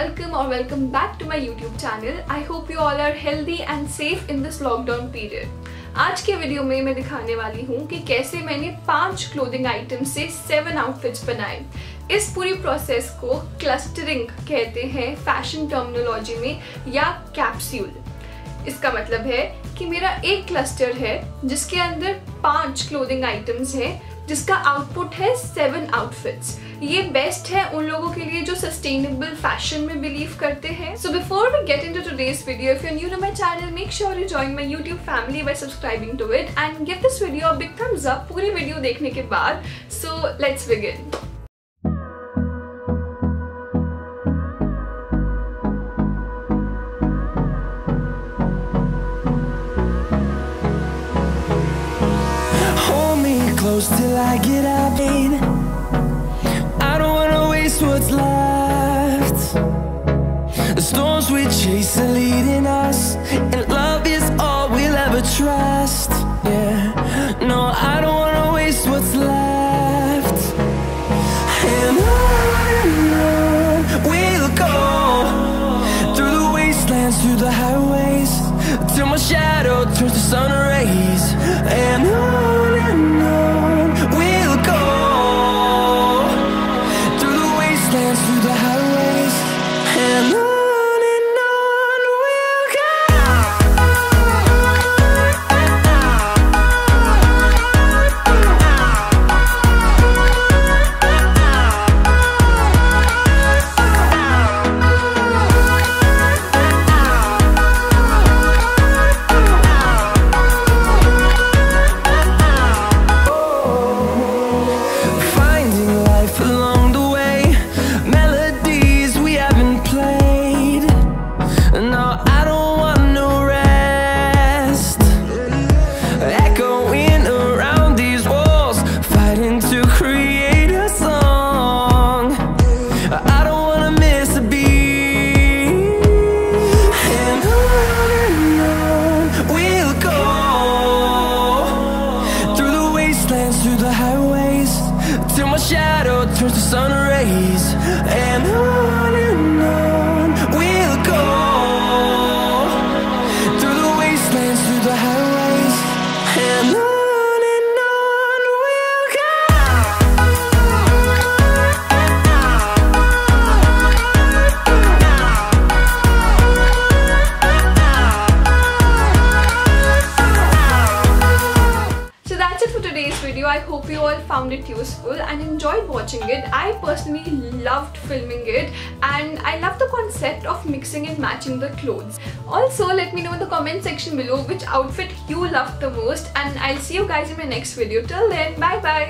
welcome or welcome back to my YouTube channel. I hope you all are healthy and safe in this lockdown period. आज के video में मैं दिखाने वाली हूँ कि कैसे मैंने 5 क्लोथिंग आइटम्स से 7 आउटफिट्स बनाए। इस पूरी प्रोसेस को क्लस्टरिंग कहते हैं फैशन टर्मिनोलॉजी में, या कैप्सूल। इसका मतलब है कि मेरा एक क्लस्टर है जिसके अंदर 5 क्लोथिंग आइटम्स हैं, जिसका आउटपुट है 7 आउटफिट्स। ये बेस्ट है उन लोगों के लिए जो सस्टेनेबल फैशन में बिलीव करते हैं। So before we get into today's video, if you are new to my channel, make sure you join my YouTube family by subscribing to it and give this video a big thumbs up पूरी video देखने के बाद। So let's begin. Close till I get out, I don't wanna waste what's left. The storms we chase are leading us, and love is all we'll ever trust. Yeah, no, I don't wanna waste what's left. And on we'll go, through the wastelands, through the highways, till my shadow turns to sun rays. And on we'll go, through the wastelands, through the highways, and on we'll go. Through the highways, till my shadow turns to sun rays. And on we'll go, through the wastelands, through the highways, and on we'll go. Video. I hope you all found it useful and enjoyed watching it. I personally loved filming it, and I love the concept of mixing and matching the clothes. Also, let me know in the comment section below which outfit you loved the most, and I'll see you guys in my next video. Till then, bye bye.